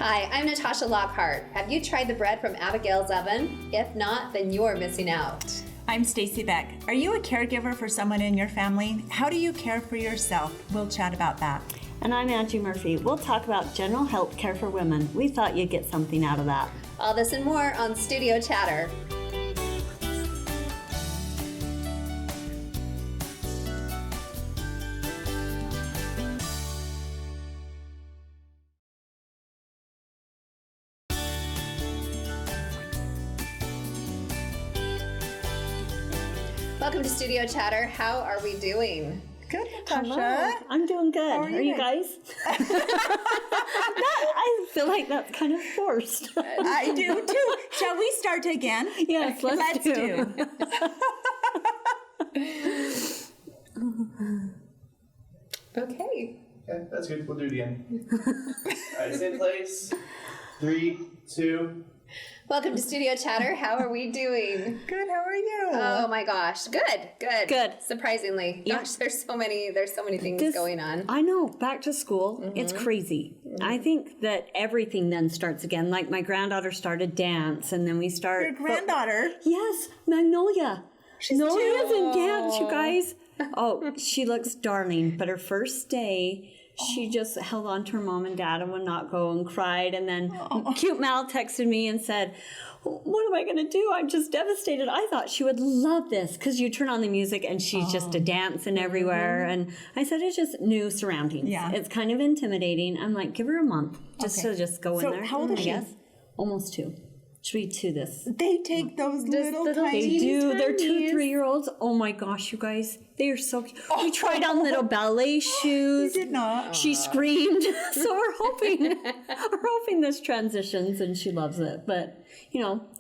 Hi, I'm Natasha Lockhart. Have you tried the bread from Abigail's oven? If not, then you're missing out. I'm Stacy Beck. Are you a caregiver for someone in your family? How do you care for yourself? We'll chat about that. And I'm Angie Murphy. We'll talk about general health care for women. We thought you'd get something out of that. All this and more on Studio Chatter. Welcome to Studio Chatter. How are we doing? Good, Natasha. Hello. I'm doing good. How are you guys? I feel like that's kind of forced. I do too. Shall we start again? Yes, let's do. Okay. Okay, that's good. We'll do it again. All right, same place. 3, 2. Welcome to Studio Chatter. How are we doing? Good. How are you? Oh my gosh. Good. Surprisingly. Yeah. Gosh, there's so many things going on. I know. Back to school. It's crazy. I think that everything then starts again. Like my granddaughter started dance, and then we start. Your granddaughter? Yes, Magnolia. She's Nolia's two. in dance, you guys. Oh, she looks darling. But her first day, she just held on to her mom and dad and would not go and cried. And then cute Mal texted me and said, what am I going to do? I'm just devastated. I thought she would love this because you turn on the music and she's just a dancing everywhere. And I said, it's just new surroundings. Yeah. It's kind of intimidating. I'm like, give her a month just to just go in there. How old is I she? guess. Almost 2. She'll be 2 this. They take those little They tiny... do. They're 2, 3-year-olds. Oh my gosh, you guys. They are so cute. We tried on little ballet shoes. You did not. She screamed. So we're hoping this transitions and she loves it. But,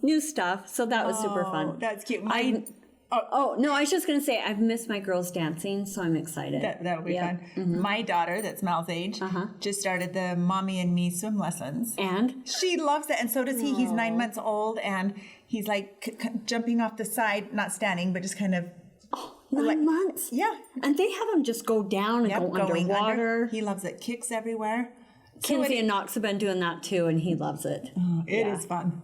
new stuff. So that was super fun. That's cute. No, I was just going to say, I've missed my girls dancing, so I'm excited. That'll be Yep. fun. My daughter, that's Mal's age, just started the Mommy and Me swim lessons. And? She loves it, and so does he. He's 9 months old, and he's like jumping off the side, not standing, but just kind of... 9 months? Yeah. And they have them just go down and go going underwater. Under. He loves it. Kicks everywhere. Kinsey and Knox have been doing that too, and he loves it. It is fun.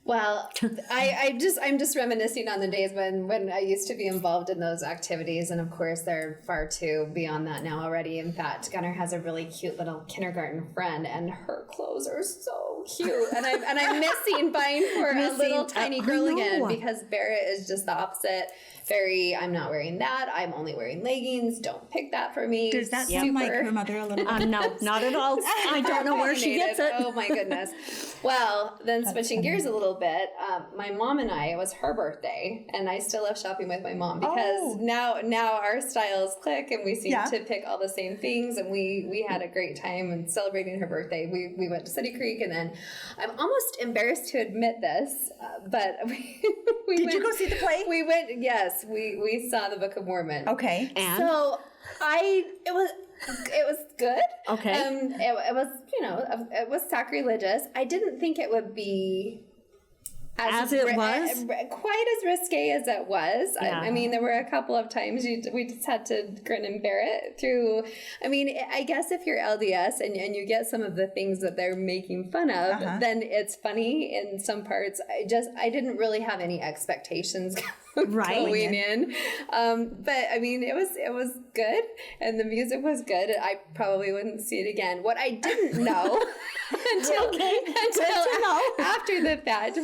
Well, I'm just reminiscing on the days when I used to be involved in those activities, and of course they're far too beyond that now already. In fact, Gunnar has a really cute little kindergarten friend, and her clothes are so cute, and I'm missing buying for a little tiny girl again because Barrett is just the opposite. I'm not wearing that. I'm only wearing leggings. Don't pick that for me. Does that seem like her mother a little bit? No, not at all. I don't know where she gets it. Oh my goodness. Well, then switching gears a little bit, my mom and it was her birthday, and I still love shopping with my mom because now our styles click and we seem to pick all the same things, and we had a great time and celebrating her birthday. We went to City Creek, and then I'm almost embarrassed to admit this, but Did you go see the play? We went, yes. We saw the Book of Mormon. Okay. And? So it was good. Okay. It was, it was sacrilegious. I didn't think it would be as it was quite as risque as it was. Yeah. I mean, there were a couple of times we just had to grin and bear it through. I mean, I guess if you're LDS and you get some of the things that they're making fun of, then it's funny in some parts. I didn't really have any expectations going in. But I mean, it was good, and the music was good. I probably wouldn't see it again. What I didn't know until after the fact.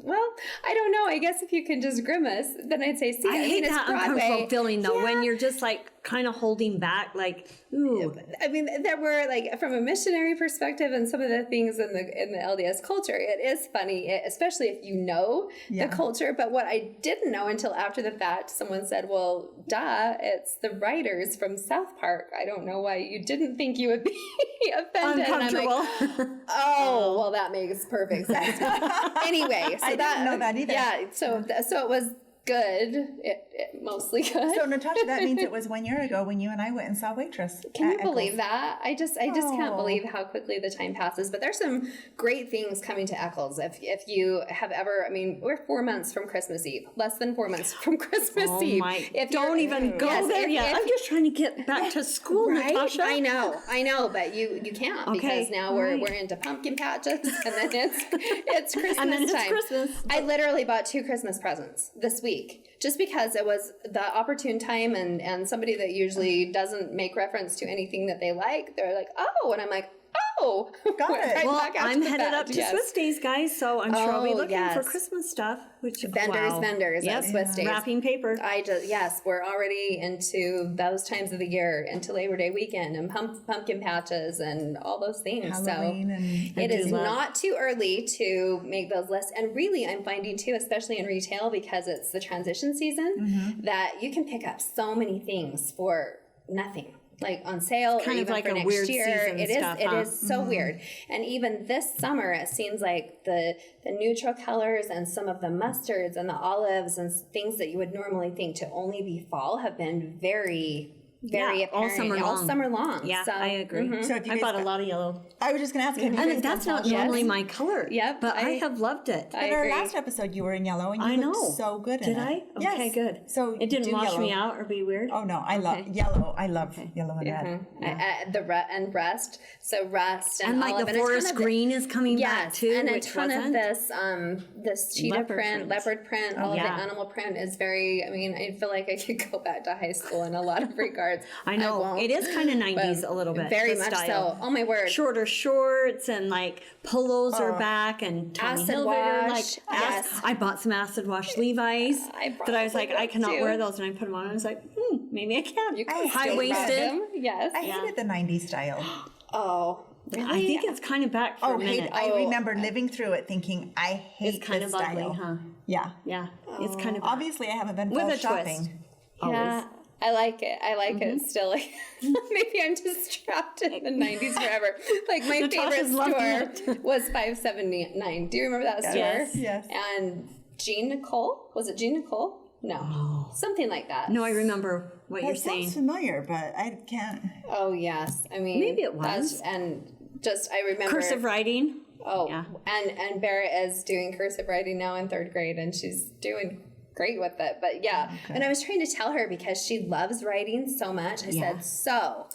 Well, I don't know. I guess if you can just grimace, then I'd say, see, I hate it's that Broadway. uncomfortable feeling though when you're just like kind of holding back, like, ooh. I mean, there were like from a missionary perspective and some of the things in the LDS culture, it is funny, especially if you know the culture. But what I didn't know until after the fact, someone said, well, duh, it's the writers from South Park. I don't know why you didn't think you would be offended. Uncomfortable. And I'm like, oh, well, that makes perfect sense. Anyway, so I didn't know that either. Yeah, so it was good. Mostly good. So Natasha, that means it was 1 year ago when you and I went and saw Waitress. Can you believe that? I just can't believe how quickly the time passes. But there's some great things coming to Eccles. If you have ever, I mean, we're 4 months from Christmas Eve. Less than 4 months from Christmas Eve. Don't even go there yet. I'm just trying to get back to school, right? Natasha. I know, but you can't because now we're into pumpkin patches and then it's Christmas and then it's time. Christmas. I literally bought 2 Christmas presents this week just because it was the opportune time and somebody that usually doesn't make reference to anything that they like, they're like, oh, and I'm like, oh, got it. Well, I'm headed up to Swiss Days, guys, so I'm sure I'll be looking for Christmas stuff. Which vendors at Swiss Days. Wrapping paper. We're already into those times of the year, into Labor Day weekend and pumpkin patches and all those things. Halloween so it is not too early to make those lists. And really, I'm finding too, especially in retail, because it's the transition season, that you can pick up so many things for nothing. Like on sale, kind or of even like for a next weird year. season It stuff, is so weird. And even this summer, it seems like the neutral colors and some of the mustards and the olives and things that you would normally think to only be fall have been very apparent all summer long. Yeah, so, I agree. So if you I guys bought a lot of yellow. I was just going to ask, have you guys That's gone not fall normally shops? my color. Yep, But I have loved it. In our last episode, you were in yellow, and you looked so good in it. Did I? Okay, Yes. good. So it didn't do wash yellow. me out or be weird? Oh, no, I love yellow. I love yellow and red. and rust. So rust and like olive, the and a ton forest of green is coming back too, and a which ton wasn't. of this cheetah print, leopard print, all of the yeah. animal print is very. I mean, I feel like I could go back to high school in a lot of regards. I know won't, it is kind of 90s a little bit. very the much style. so. Oh my word! Shorter shorts and like polos are back and Tommy Acid Hilfiger. wash, yes. I bought some acid wash Levi's that I was like, I cannot too. wear those, and I put them on. I was like, maybe I can. You can high waisted. Yes. I hated the 90s style. Oh. Really? I think it's kind of back for a minute. I remember living through it thinking, I hate It's kind this of style. ugly, huh? Yeah. Yeah, it's kind of Obviously, I haven't been With fall a shopping. twist. Yeah. I like it. I like it still. Like, maybe I'm just trapped in the 90s forever. Like my Natasha's favorite store was 579. Do you remember that store? Yes. And Jean Nicole? Was it Jean Nicole? No. Something like that. No, I remember what you're It saying. sounds familiar, but I can't. Oh, yes. I mean, Maybe it was. And just, I remember. Cursive writing. Oh, yeah. And Barrett is doing cursive writing now in 3rd grade, and she's doing great with it. But yeah, and I was trying to tell her because she loves writing so much. I said, so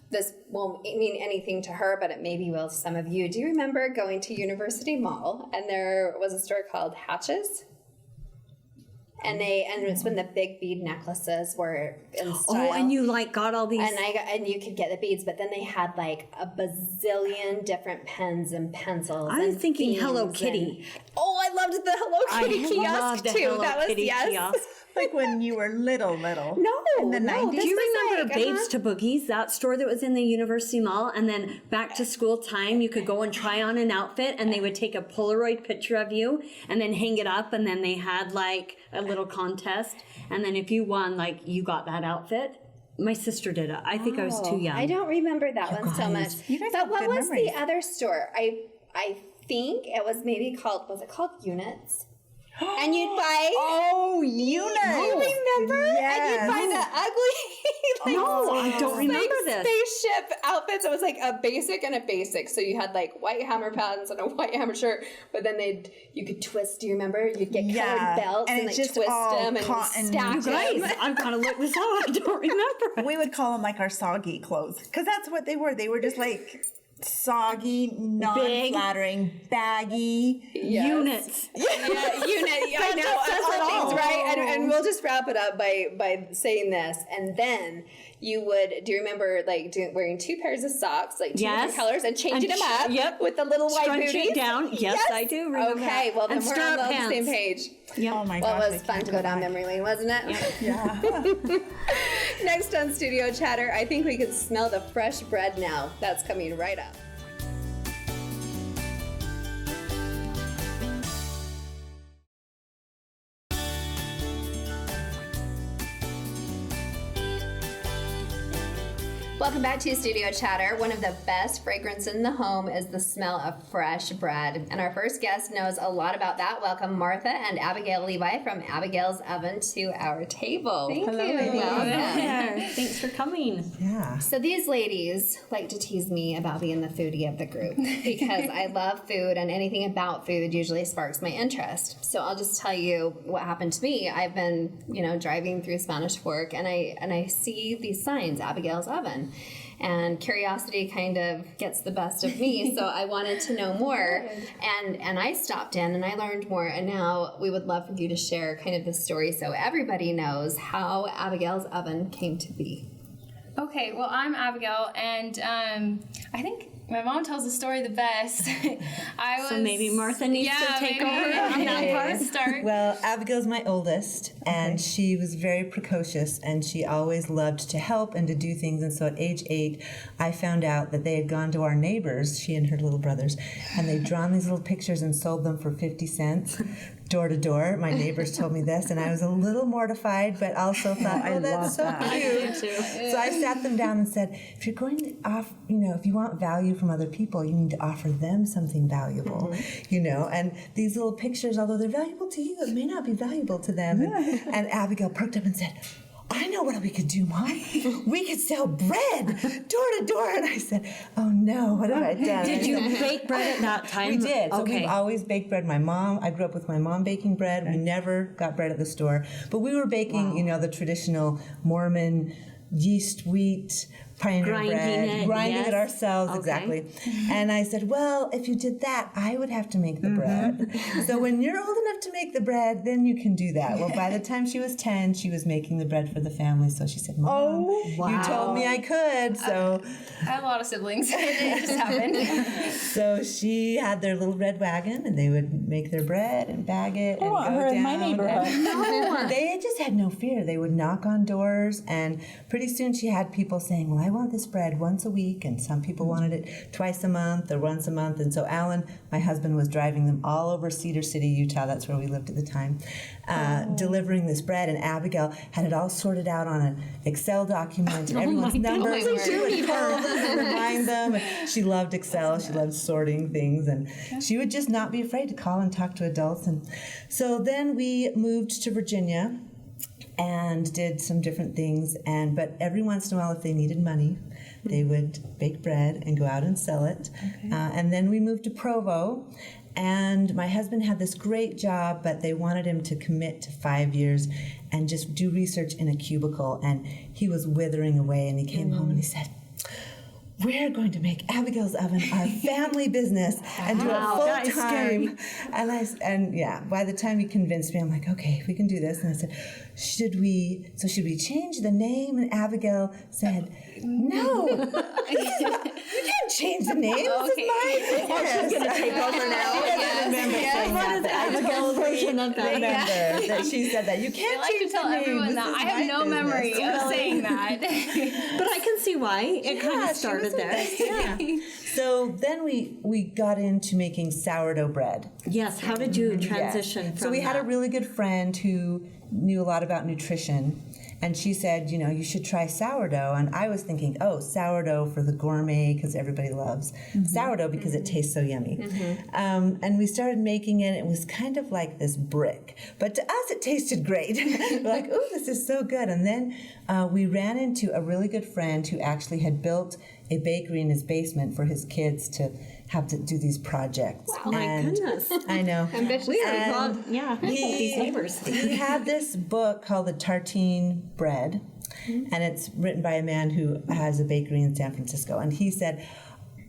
this won't mean anything to her, but it maybe will to some of you. Do you remember going to University Mall and there was a store called Hatches? And it's when the big bead necklaces were in style. Oh, and you like got all these. And you could get the beads, but then they had like a bazillion different pens and pencils. I was and thinking themes Hello and- Kitty. I loved the Hello Kitty I kiosk loved the too. Hello That was Kitty kiosk. Like when you were little. No, In the 90s? this Do you was remember like, Babes to Boogies, that store that was in the University Mall? And then back to school time, you could go and try on an outfit, and they would take a Polaroid picture of you and then hang it up, and then they had like a little contest. And then if you won, like you got that outfit. My sister did it. I think I was too young. I don't remember that one so much. You guys But have what good was memories. the other store? I think it was maybe called. Was it called Units? And you'd buy. Oh, units. You remember? Yes. And you'd buy the ugly. No, I don't remember this. Spaceship outfits. It was like a basic and a basic. So you had like white hammer pants and a white hammer shirt, but then you could twist. Do you remember? You'd get colored belts and and it's like just twist all them and cotton. stack You guys, them. I'm kind of looked this up. I don't remember. We would call them like our soggy clothes because that's what they were. They were just like soggy, non-flattering, baggy. Units. Yeah, unit. I know. says All it all. things, right? And we'll just wrap it up by saying this. And then you would. Do you remember like wearing 2 pairs of socks, like 2 different colors, and changing them up? Yep. With the little white Scrunching booties down. Yes, I do remember Okay. that. Well, then And we're stirrup on the same pants. page. Yep. Oh my Well, gosh. it was fun to go down memory lane, wasn't it? Yeah. Next on Studio Chatter, I think we can smell the fresh bread now. That's coming right up. Welcome back to Studio Chatter. One of the best fragrances in the home is the smell of fresh bread. And our first guest knows a lot about that. Welcome Martha and Abigail Levi from Abigail's Oven to our table. Thank you. Welcome. Thanks for coming. Yeah. So these ladies like to tease me about being the foodie of the group because I love food and anything about food usually sparks my interest. So I'll just tell you what happened to me. I've been, driving through Spanish Fork and I see these signs, Abigail's Oven. And curiosity kind of gets the best of me, so I wanted to know more. And I stopped in and I learned more, and now we would love for you to share kind of the story so everybody knows how Abigail's Oven came to be. Okay, well, I'm Abigail, and I think my mom tells the story the best. So maybe Martha needs to take over on that part. Start. Well, Abigail's my oldest, and she was very precocious, and she always loved to help and to do things. And so at age 8, I found out that they had gone to our neighbors, she and her little brothers, and they'd drawn these little pictures and sold them for 50 cents. Door to door. My neighbors told me this, and I was a little mortified, but also thought, oh, that's so cute. So I sat them down and said, if you're going to offer, if you want value from other people, you need to offer them something valuable, and these little pictures, although they're valuable to you, it may not be valuable to them. And Abigail perked up and said, I know what we could do, Mom. We could sell bread door to door. And I said, oh no, what have I done? Did you bake bread at that time? We did. So Okay. we've always baked bread. I grew up with my mom baking bread. We never got bread at the store. But we were baking, the traditional Mormon yeast wheat pioneer grinding it ourselves, exactly. And I said, well, if you did that, I would have to make the bread. So when you're old enough to make the bread, then you can do that. Well, by the time she was 10, she was making the bread for the family. So she said, Mom, you told me I could. So I have a lot of siblings. It just happened. So she had their little red wagon, and they would make their bread and bag it and go her down. in my neighborhood. They just had no fear. They would knock on doors, and pretty soon she had people saying, well, I want this bread once a week, and some people wanted it twice a month or once a month. And so Alan, my husband, was driving them all over Cedar City, Utah. That's where we lived at the time, delivering this bread. And Abigail had it all sorted out on an Excel document, and everyone's numbers. She would call them and remind them. And she loved Excel. She loved sorting things, and she would just not be afraid to call and talk to adults. And so then we moved to Virginia and did some different things. But every once in a while, if they needed money, they would bake bread and go out and sell it. And then we moved to Provo, and my husband had this great job, but they wanted him to commit to 5 years and just do research in a cubicle. And he was withering away, and he came home and he said, we're going to make Abigail's Oven our family business and do it full time. And by the time he convinced me, I'm like, okay, we can do this. And I said, should we change the name? And Abigail said, no, you can't change the name. This is my business. She's going to take over now. What is Abigail's version of that? Remember that she said that. You can't I like change to tell the name. everyone This that is I have my no business. memory of saying that. But I can see why. It kind of started there. Yeah. So then we got into making sourdough bread. Yes. How did you transition from So we had a that? really good friend who knew a lot about nutrition, and she said, you should try sourdough. And I was thinking, sourdough for the gourmet, because everybody loves sourdough because it tastes so yummy. And we started making it. It was kind of like this brick, but to us it tasted great. We're like, oh, this is so good. And then we ran into a really good friend who actually had built a bakery in his basement for his kids to have to do these projects. Oh my And goodness. I know. Ambitious. We are And these neighbors. He had this book called The Tartine Bread, and it's written by a man who has a bakery in San Francisco. And he said,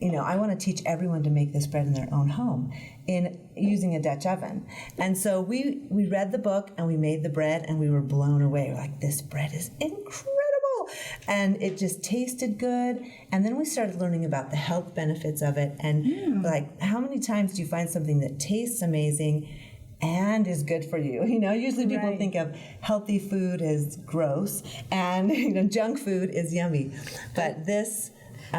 I want to teach everyone to make this bread in their own home in using a Dutch oven. And so we read the book and we made the bread, and we were blown away. We're like, this bread is incredible. And it just tasted good. And then we started learning about the health benefits of it. And like, how many times do you find something that tastes amazing and is good for you? Usually people think of healthy food as gross, and junk food is yummy. But this...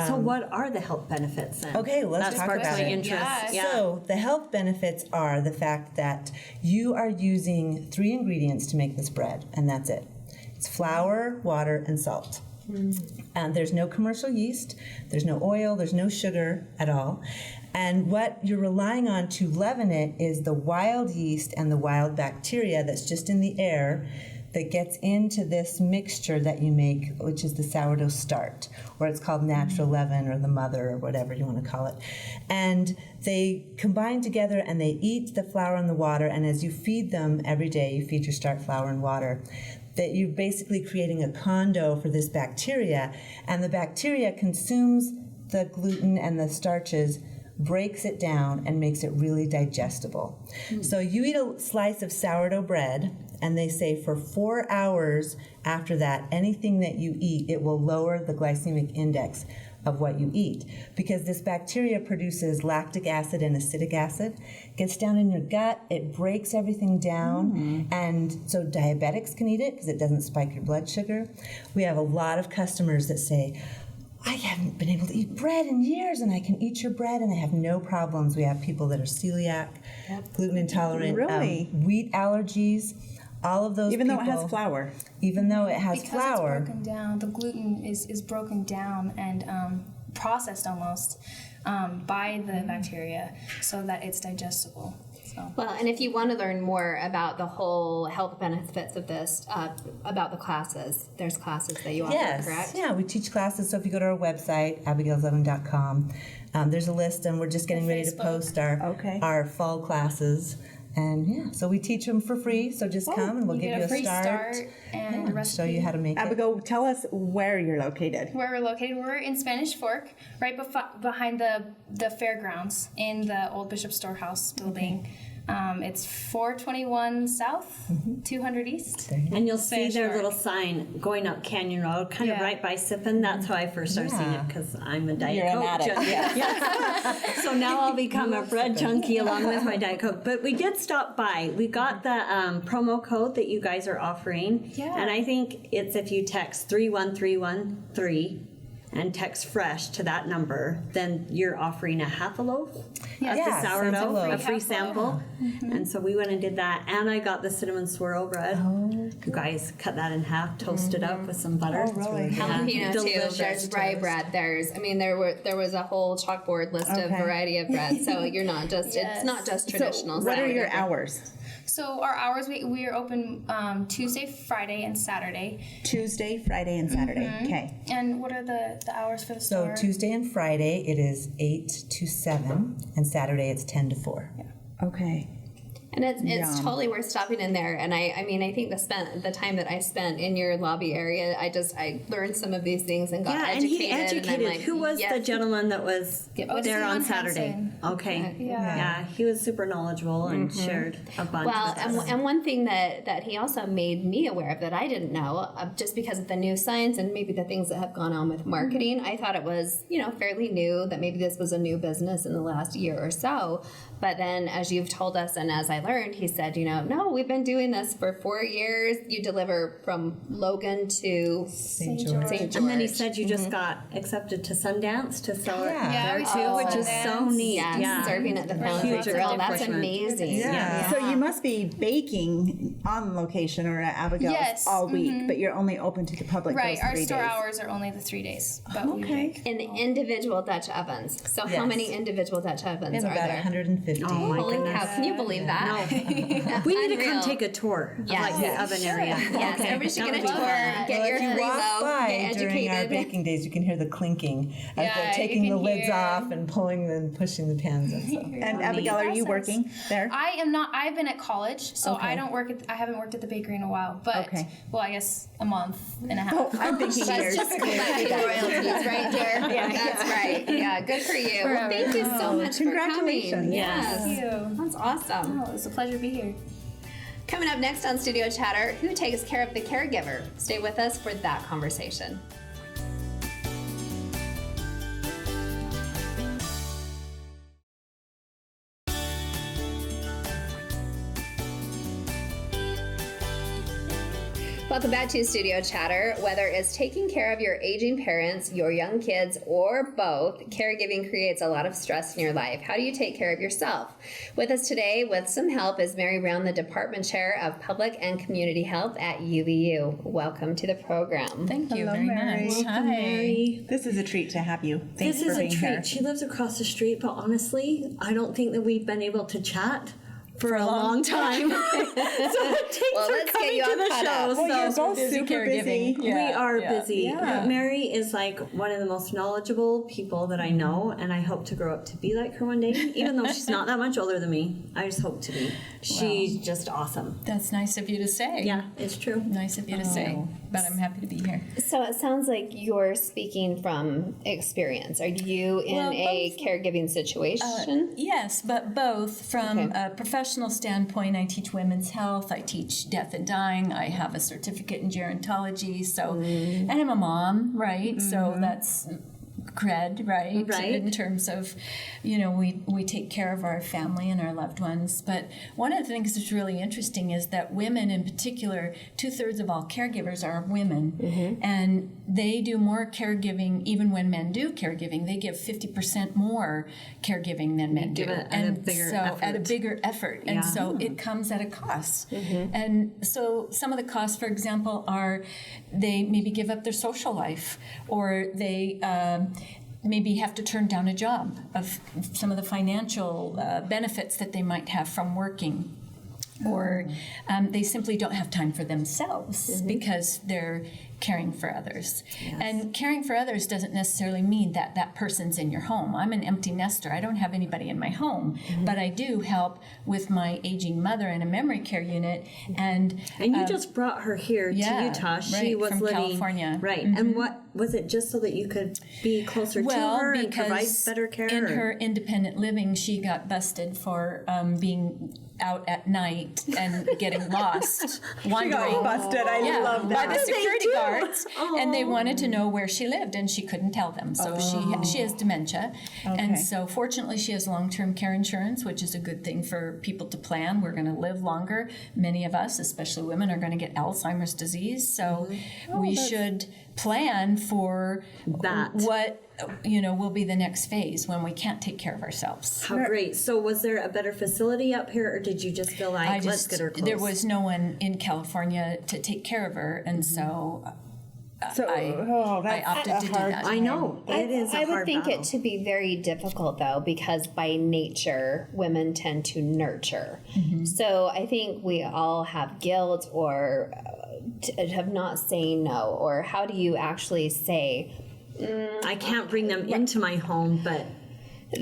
So what are the health benefits then? Okay, let's talk about my it. interest. Yeah. So the health benefits are the fact that you are using 3 ingredients to make this bread, and that's it. It's flour, water, and salt. And there's no commercial yeast, there's no oil, there's no sugar at all. And what you're relying on to leaven it is the wild yeast and the wild bacteria that's just in the air that gets into this mixture that you make, which is the sourdough start, or it's called natural leaven or the mother or whatever you want to call it. And they combine together and they eat the flour and the water, and as you feed them every day, you feed your start flour and water, that you're basically creating a condo for this bacteria, and the bacteria consumes the gluten and the starches, breaks it down, and makes it really digestible. So you eat a slice of sourdough bread, and they say for 4 hours after that, anything that you eat, it will lower the glycemic index of what you eat, because this bacteria produces lactic acid and acetic acid, gets down in your gut, it breaks everything down, and so diabetics can eat it because it doesn't spike your blood sugar. We have a lot of customers that say, I haven't been able to eat bread in years, and I can eat your bread, and I have no problems. We have people that are celiac, gluten intolerant, wheat allergies, all of those Even people. though it has flour. Even though it has Because flour. it's broken down, the gluten is broken down and processed almost by the bacteria so that it's digestible. So. Well, and if you want to learn more about the whole health benefits of this, about the classes, there's classes that you offer, correct? Yeah, we teach classes. So if you go to our website, abigailsleaven.com, there's a list, and we're just getting ready to post our fall classes. And yeah, so we teach them for free. So just come and we'll give you a free start and the recipe. show you how to make it. Abigail, tell us where you're located. Where we're located, we're in Spanish Fork, right behind the fairgrounds in the old Bishop Storehouse building. It's 421 South, 200 East. And you'll see Spanish their Fork. little sign going up Canyon Road, kind of Yeah. right by Sippin. That's how I first started seeing it, because I'm a Diet You're an Coke addict, junkie. yeah. So now I'll become a bread junkie along with my Diet Coke. But we did stop by. We got the promo code that you guys are offering. Yeah. And I think it's if you text 31313 and text fresh to that number, then you're offering a half a loaf of Yeah, the cents a sourdough, loaf. a free Half a sample. And so we went and did that. And I got the cinnamon swirl bread. You guys cut that in half, toast it up with some butter. Oh, really? Jalapeno too. Delicious. There's rye bread. There was a whole chalkboard list of Okay. variety of bread. So you're not just it's not just traditional. So what are your sourdough. hours? So our hours, we are open Tuesday, Friday, and Saturday. Tuesday, Friday, and Saturday. Okay. And what are the hours for the So store? Tuesday and Friday it is 8 to 7, and Saturday it's 10 to 4. Okay. And it's Yum. totally worth stopping in there. And I mean, I think the time that I spent in your lobby area, I learned some of these things and got Yeah, and educated. he educated. And I'm like, Who was yes. the gentleman that was was there on Leon Saturday? Hansen. Okay. Yeah. He was super knowledgeable and shared a bunch Well, with us. and one thing that he also made me aware of that I didn't know, just because of the new science and maybe the things that have gone on with marketing, I thought it was, fairly new, that maybe this was a new business in the last year or so. But then, as you've told us and as I learned, he said, no, we've been doing this for 4 years. You deliver from Logan to St. George. St. George. And then he said you just got accepted to Sundance to sell it Yeah. Yeah, there we too, sold which is so Sundance. neat. Yes, Yeah. serving at the Fountain Huge Grill. That's accomplishment. amazing. Yeah. So you must be baking on location or at Abigail's Yes, all week, but you're only open to the public Right, those our 3 store days. hours are only the 3 days, but we bake. In individual Dutch ovens. So how Yes. many individual Dutch ovens And are about there? 150. Oh my Holy goodness. cow, can you believe that? We need to Unreal. come take a tour of Yes. like the oven area. Yes, Okay, everybody should that get a would be tour, fun. get Well, your if you free walk loaf, by get during our educated. baking days, you can hear the clinking as Yeah, they're you taking can the lids hear- off and pulling and pushing the pans and stuff. And Abigail, are you working there? I am not. I've been at college, so Okay. I don't work. I haven't worked at the bakery in a while, but Okay. well, I guess a month and a half. Oh, I'm thinking That's years. typical baking royalties, right, dear? That's right. Yeah, good for you. Well, thank you so much for coming. Congratulations. Yes. Thank you. That's awesome. Oh, it's a pleasure to be here. Coming up next on Studio Chatter, who takes care of the caregiver? Stay with us for that conversation. Welcome back to Studio Chatter. Whether it's taking care of your aging parents, your young kids, or both, caregiving creates a lot of stress in your life. How do you take care of yourself? With us today, with some help, is Mary Brown, the Department Chair of Public and Community Health at UVU. Welcome to the program. Thank you Hello, very Mary. much. Welcome, Mary. This is a treat to have you. Thanks This is for a being treat. here. She lives across the street, but honestly, I don't think that we've been able to chat for a long time. So it takes Well, her let's get coming you to all the caught show. up. Well, you're So both super busy. we are busy. Yeah. Mary is like one of the most knowledgeable people that I know, and I hope to grow up to be like her one day. Even though she's not that much older than me, I just hope to be. She's just awesome. That's nice of you to say. Yeah, it's true. Nice of you to say. But I'm happy to be here. So it sounds like you're speaking from experience. Are you in Well, a caregiving situation? Yes, but both. From Okay. a professional standpoint, I teach women's health, I teach death and dying, I have a certificate in gerontology, so, and I'm a mom, right? So that's cred, right? Right. In terms of, we take care of our family and our loved ones. But one of the things that's really interesting is that women in particular, 2/3 of all caregivers are women, and they do more caregiving even when men do caregiving. They give 50% more caregiving than men do. give it at a And bigger so at a effort. bigger effort. And Yeah. so it comes at a cost. And so some of the costs, for example, are they maybe give up their social life, or they maybe have to turn down a job of some of the financial benefits that they might have from working. Or they simply don't have time for themselves because they're caring for others. And caring for others doesn't necessarily mean that that person's in your home. I'm an empty nester. I don't have anybody in my home, but I do help with my aging mother in a memory care unit. And you just brought her here to Utah. She right, was from living California. right. And what was it? Just so that you could be closer to her and provide because better care. in or- her independent living, she got busted for being out at night and getting lost, wandering. She got busted. I love by that. the security guards, and they Oh. wanted to know where she lived, and she couldn't tell them. So she has dementia, and so fortunately she has long-term care insurance, which is a good thing for people to plan. We're going to live longer. Many of us, especially women, are going to get Alzheimer's disease, so we should plan for That. what will be the next phase when we can't take care of ourselves. How great. So was there a better facility up here, or did you just feel like, let's get her close? There was no one in California to take care of her, and so I opted to do that. I know. It is a I would hard think battle. it to be very difficult though, because by nature, women tend to nurture. So I think we all have guilt or have not saying no. Or how do you actually say I can't bring them into my home, but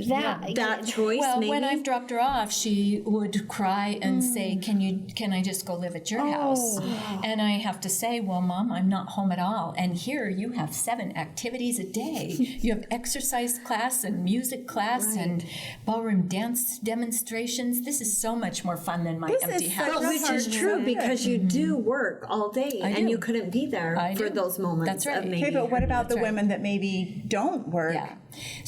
that choice Well, maybe? when I've dropped her off, she would cry and say, "Can I just go live at your house?" And I have to say, "Well, Mom, I'm not home at all. And here you have 7 activities a day. You have exercise class and music class and ballroom dance demonstrations. This is so much more fun than my empty house." But which is true because you do work all day and do. you couldn't be there I for do. those moments That's right. of maybe. Okay, but what about the That's right. women that maybe don't work? Yeah.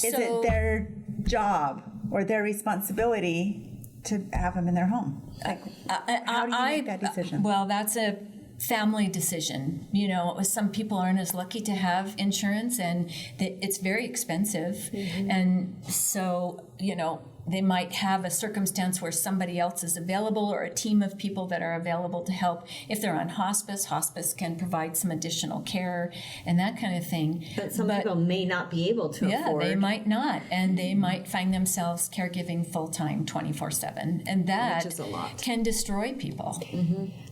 Is So- it their job or their responsibility to have them in their home? Like, how do you make that decision? Well, that's a family decision. Some people aren't as lucky to have insurance, and it's very expensive. And so, they might have a circumstance where somebody else is available or a team of people that are available to help. If they're on hospice can provide some additional care and that kind of thing. But some people may not be able to afford. They might not, and they might find themselves caregiving full-time 24/7, and that Which is a lot. can destroy people.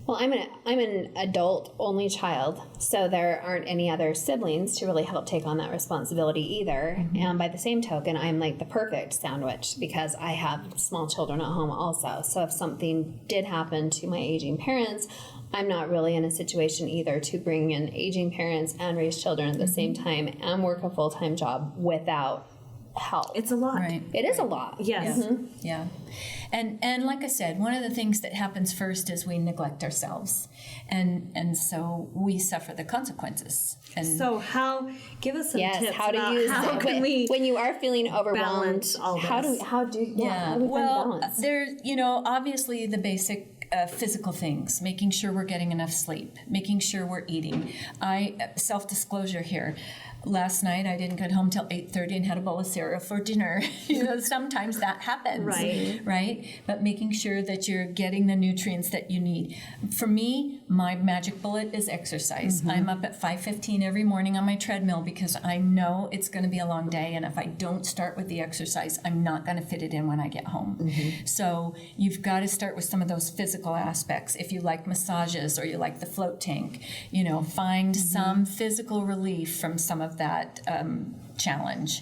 Well, I'm an adult only child, so there aren't any other siblings to really help take on that responsibility either. And by the same token, I'm like the perfect sandwich because I have small children at home also. So if something did happen to my aging parents, I'm not really in a situation either to bring in aging parents and raise children at the same time and work a full-time job without help. It's a lot. Right. It is a lot. Yes. Yeah. And like I said, one of the things that happens first is we neglect ourselves. And so we suffer the consequences. And So give us some Yes, tips how about to use how it can we when you are feeling overwhelmed. balance all How this? do how do we find well, balance? there's obviously the basic physical things, making sure we're getting enough sleep, making sure we're eating. Self-disclosure here. Last night I didn't get home till 8:30 and had a bowl of cereal for dinner. Sometimes that happens, right? But making sure that you're getting the nutrients that you need. For me, my magic bullet is exercise. I'm up at 5:15 every morning on my treadmill because I know it's going to be a long day, and if I don't start with the exercise, I'm not going to fit it in when I get home. So you've got to start with some of those physical aspects. If you like massages or you like the float tank, find some physical relief from some of that challenge.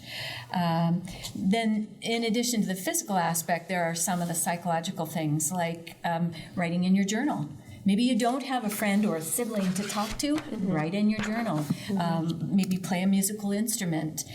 Then in addition to the physical aspect, there are some of the psychological things like writing in your journal. Maybe you don't have a friend or a sibling to talk to, write in your journal. Maybe play a musical instrument,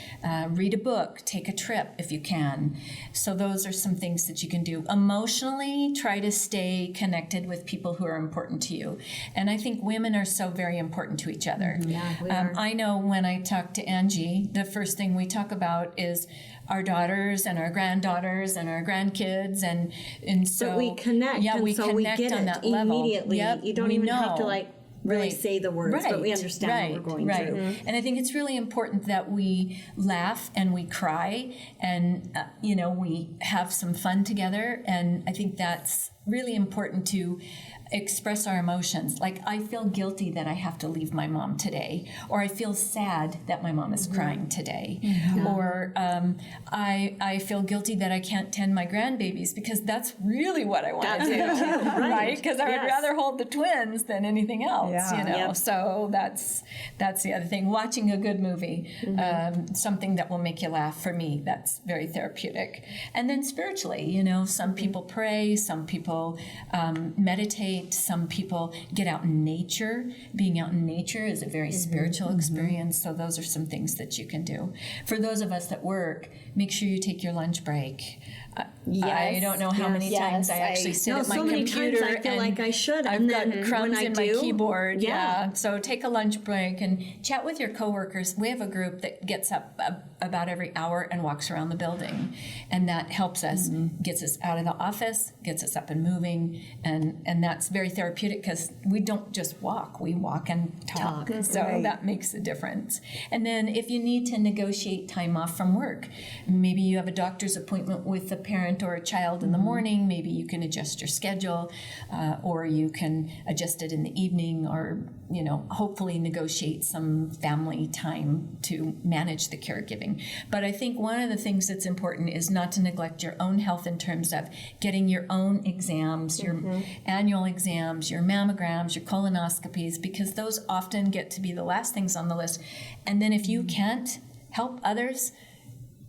read a book, take a trip if you can. So those are some things that you can do. Emotionally, try to stay connected with people who are important to you. And I think women are so very important to each other. Yeah, we are. I know when I talk to Angie, the first thing we talk about is our daughters and our granddaughters and our grandkids, and so But we connect, yeah, and we so connect we get on it that level. immediately. Yep, You don't we even know. have to really Right. say the words, but we understand what we're going through. And I think it's really important that we laugh and we cry and we have some fun together, and I think that's really important to express our emotions. Like, I feel guilty that I have to leave my mom today, or I feel sad that my mom is crying today, or I feel guilty that I can't tend my grandbabies because that's really what I want to do, right? Because I would rather hold the twins than anything else, So that's the other thing. Watching a good movie, something that will make you laugh, for me, that's very therapeutic. And then spiritually, some people pray, some people meditate, some people get out in nature. Being out in nature is a very spiritual experience, so those are some things that you can do. For those of us that work, make sure you take your lunch break. I don't know how many times I actually sit at my so many computer times I feel like I should, I've and got then crumbs when I in do, my keyboard. So take a lunch break and chat with your coworkers. We have a group that gets up about every hour and walks around the building, and that helps us, gets us out of the office, gets us up and moving, and that's very therapeutic because we don't just walk, we walk and talk. So that makes a difference. And then if you need to negotiate time off from work, maybe you have a doctor's appointment with a parent or a child in the morning, maybe you can adjust your schedule, or you can adjust it in the evening, or hopefully negotiate some family time to manage the caregiving. But I think one of the things that's important is not to neglect your own health in terms of getting your own exams, your annual exams, your mammograms, your colonoscopies, because those often get to be the last things on the list. And then if you can't help others,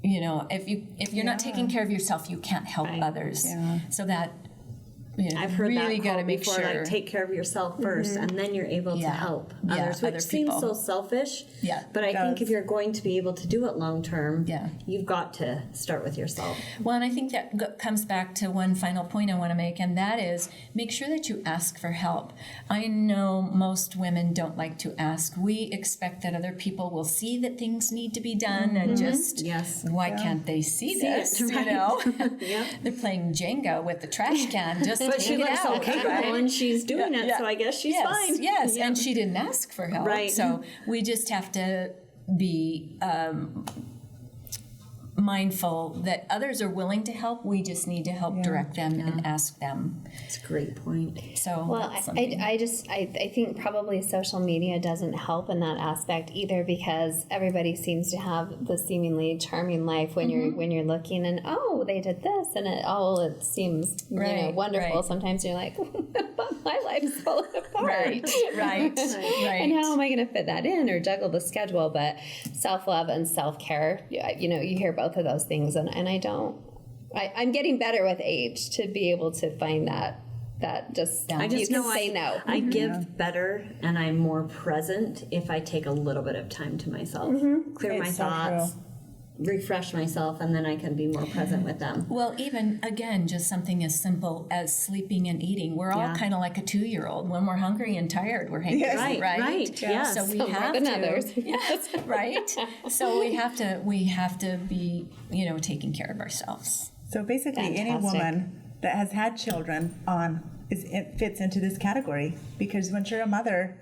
if you're not taking care of yourself, you can't help others. So that I've heard really that got to called make before, sure. like, take care of yourself first, and then you're able to help others, which other seems people. so selfish. Yeah, but I think if you're going to be able to do it long term, you've got to start with yourself. Well, and I think that comes back to one final point I want to make, and that is make sure that you ask for help. I know most women don't like to ask. We expect that other people will see that things need to be done, and just, why can't they see this? They're playing Jenga with the trash can, just but she take it looks out, capable, and she's doing it, so I guess she's fine. Yes, and she didn't ask for help. Right. So we just have to be mindful that others are willing to help. We just need to help direct them and ask them. That's a great point. So I think probably social media doesn't help in that aspect either, because everybody seems to have the seemingly charming life when you're looking, and they did this, and it seems wonderful. Right. Sometimes you're like, but my life's falling apart. Right. And how am I going to fit that in or juggle the schedule? But self-love and self-care, you hear both of those things, and I'm getting better with age to be able to find that just I just you know can say no. I give better, and I'm more present if I take a little bit of time to myself, clear my thoughts, refresh myself, and then I can be more present with them. Well, even again, just something as simple as sleeping and eating. We're all kind of like a 2-year-old. When we're hungry and tired, we're hangry, right? Yes. So we Some have more than to, others. yes, right. So we have to be, taking care of ourselves. So basically, any woman that has had children it fits into this category, because once you're a mother,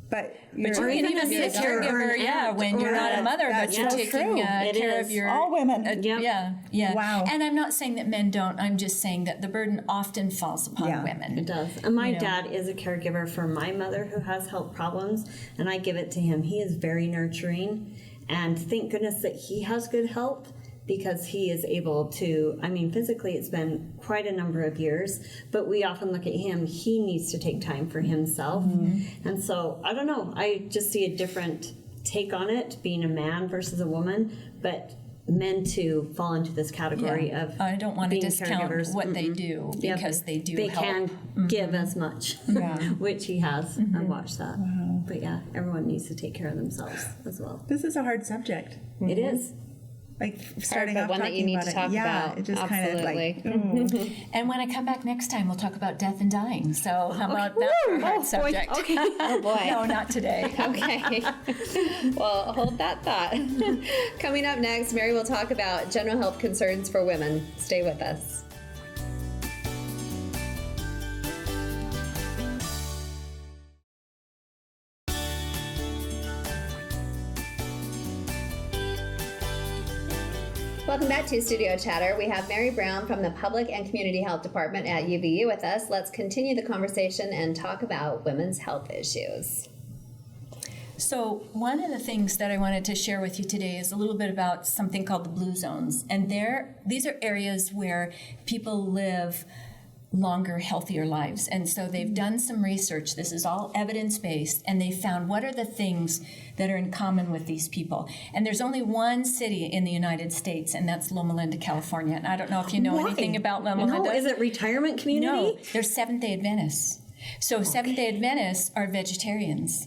but you can even be a caregiver, when you're not a mother, but you're taking care of your... all women. Yeah. Wow. And I'm not saying that men don't. I'm just saying that the burden often falls upon women. It does. And my dad is a caregiver for my mother who has health problems, and I give it to him. He is very nurturing, and thank goodness that he has good health, because he is able to, I mean, physically it's been quite a number of years, but we often look at him, he needs to take time for himself. And so, I don't know, I just see a different take on it, being a man versus a woman, but men too fall into this category of I don't want to discount caregivers. what they do, because they do help. Can give as much, which he has. I watched that. But yeah, everyone needs to take care of themselves as well. This is a hard subject. It is. Like starting but off one that you talking need about to it. talk about. It just Absolutely. kind of like, And when I come back next time, we'll talk about death and dying. So how about that for a hard subject? Okay. Oh boy. No, not today. Okay. Well, hold that thought. Coming up next, Mary will talk about general health concerns for women. Stay with us. Welcome back to Studio Chatter. We have Mary Brown from the Public and Community Health Department at UVU with us. Let's continue the conversation and talk about women's health issues. So one of the things that I wanted to share with you today is a little bit about something called the blue zones. And these are areas where people live longer, healthier lives. And so they've done some research. This is all evidence-based, and they found what are the things that are in common with these people. And there's only one city in the United States, and that's Loma Linda, California. And I don't know if you know anything about Loma Linda. No, is it retirement community? No, they're Seventh-day Adventists. So Seventh-day Adventists are vegetarians.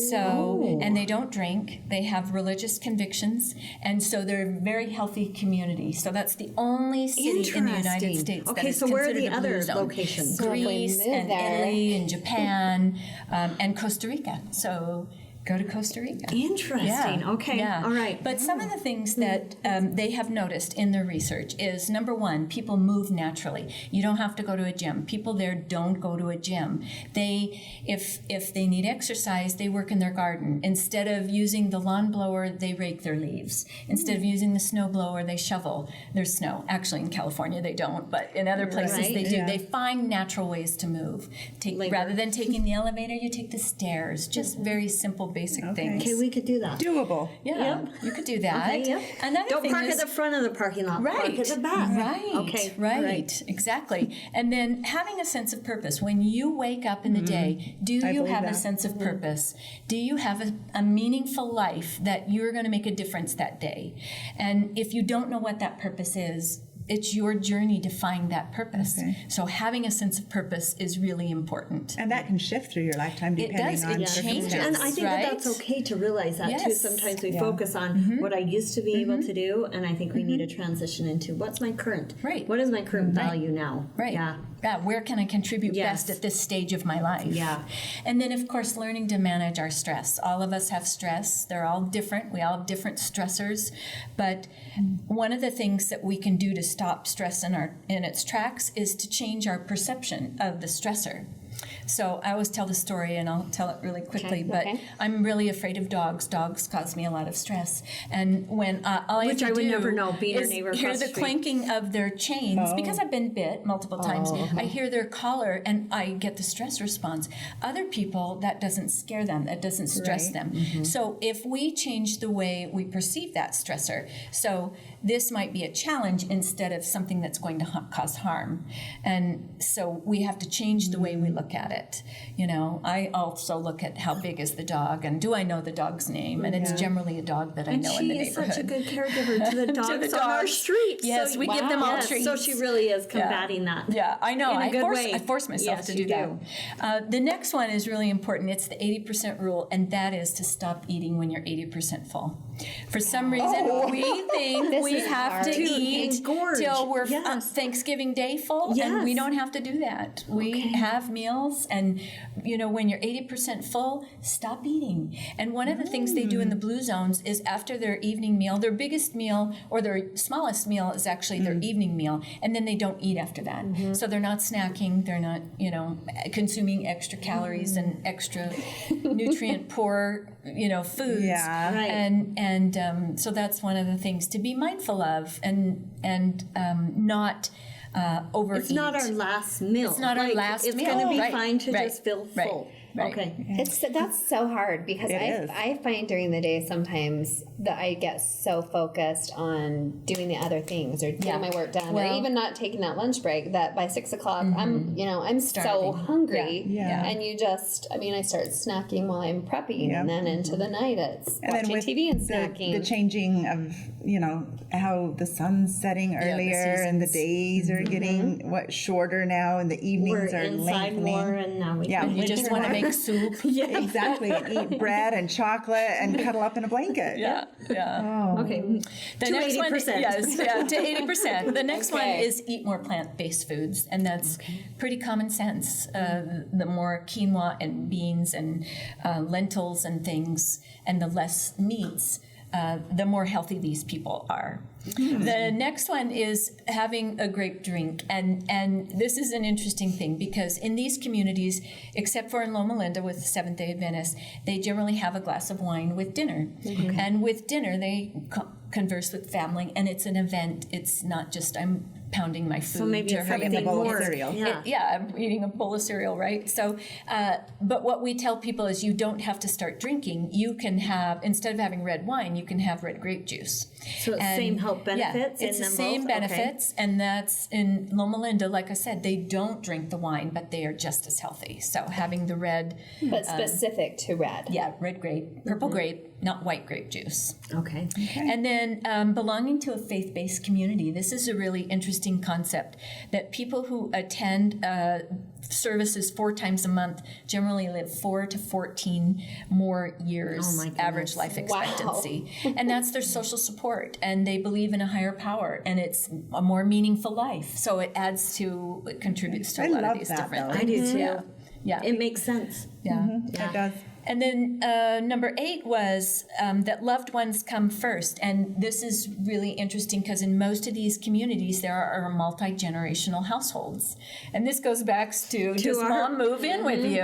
So, and they don't drink. They have religious convictions, and so they're a very healthy community. So that's the only city in the United States that is so where are considered the a blue other zone. locations? Greece and Italy and Japan and Costa Rica. So go to Costa Rica. Interesting. Okay. Yeah. All right. But some of the things that they have noticed in their research is, number one, people move naturally. You don't have to go to a gym. People there don't go to a gym. If they need exercise, they work in their garden. Instead of using the lawn blower, they rake their leaves. Instead of using the snow blower, they shovel their snow. Actually, in California, they don't, but in other places they do. They find natural ways to move. Rather than taking the elevator, you take the stairs. Just very simple, basic things. Okay, we could do that. doable. Yeah, you could do that. Okay, yep. Another Don't thing park is, at the front of the parking lot. Right. Park at the back. Right. Okay. Right. Exactly. And then having a sense of purpose. When you wake up in the day, do you have a sense of purpose? Do you have a meaningful life that you're going to make a difference that day? And if you don't know what that purpose is, it's your journey to find that purpose. Okay. So having a sense of purpose is really important. And that can shift through your lifetime depending does. on It changes. circumstances. And I think that that's okay to realize that too. Yes. Sometimes we focus on what I used to be able to do, and I think we need to transition into what's my current. Right. What is my current value now? Right. Yeah. Where can I contribute Yes. best at this stage of my life? Yeah. And then, of course, learning to manage our stress. All of us have stress. They're all different. We all have different stressors. But one of the things that we can do to stop stress in its tracks is to change our perception of the stressor. So I always tell the story, and I'll tell it really quickly, but I'm really afraid of dogs. Dogs cause me a lot of stress. And when all I have Which to I would do never know, being your is neighbor hear across the the street. clanking of their chains, because I've been bit multiple times. I hear their collar, and I get the stress response. Other people, that doesn't scare them. That doesn't stress them. So if we change the way we perceive that stressor, so this might be a challenge instead of something that's going to cause harm. And so we have to change the way we look at it. You know, I also look at how big is the dog, and do I know the dog's name? And it's generally a dog that I know in the She is neighborhood. such a good caregiver to the dogs on our street. Yes, So we give them all yes, treats. So she really is combating that. Yeah, I know. In a good way. I force myself Yes, to you do that. The next one is really important. It's the 80% rule, and that is to stop eating when you're 80% full. For some reason, we think we is have to hard. eat Engorge. till we're Yes. Thanksgiving Day full, and we Yes. don't have to do that. We have meals, and when you're 80% full, stop eating. And one of the things they do in the blue zones is after their evening meal, their biggest meal or their smallest meal is actually their evening meal, and then they don't eat after that. So they're not snacking, they're not, consuming extra calories and extra nutrient poor, foods. Yeah. Right. And so that's one of the things to be mindful of, and not overeat. It's not our last meal. It's not our last it's meal. It's going to be Right, fine to right, just feel right, full. right. Okay. That's so hard because is. I find during the day sometimes that I get so focused on doing the other things or getting my work done or even not taking that lunch break that by 6 o'clock I'm so Starving. hungry Yeah. and you just I start snacking while I'm prepping and then into the night it's And then watching with TV and the snacking. changing of, how the sun's setting earlier and the days are getting shorter now and the evenings We're are inside lengthening. more, and now we Yeah, You just winter want to more. make soup. Exactly, and eat bread and chocolate and cuddle up in a blanket. Yeah. Okay. The To next 80%. one, yes, to 80%. The next one Okay. is eat more plant-based foods, and that's pretty common sense. The more quinoa and beans and lentils and things, and the less meats, the more healthy these people are. The next one is having a grape drink, and this is an interesting thing because in these communities, except for in Loma Linda with Seventh-day Adventists, they generally have a glass of wine with dinner, and with dinner they converse with family, and it's an event. It's not just I'm pounding my food. So maybe to it's hurry something a bowl of more. cereal. Yeah. I'm eating a bowl of cereal, right? So, but what we tell people is you don't have to start drinking. You can have, instead of having red wine, you can have red grape juice. So it's same health benefits Yeah, it's in the them same both? Okay. benefits, and that's in Loma Linda. Like I said, they don't drink the wine, but they are just as healthy. So having the red, but specific to red. red grape, purple grape, not white grape juice. Okay. And then belonging to a faith-based community. This is a really interesting concept that people who attend services 4 times a month generally live 4 to 14 more years Oh my goodness. average life expectancy. And that's their social support. And they believe in a higher power, and it's a more meaningful life. So it contributes to a I lot of love these that, different though. I do things. too. Yeah. It makes sense. Yeah. It does. And then number 8 was that loved ones come first. And this is really interesting because in most of these communities, there are multi-generational households. And this goes back to does our- mom move in with you?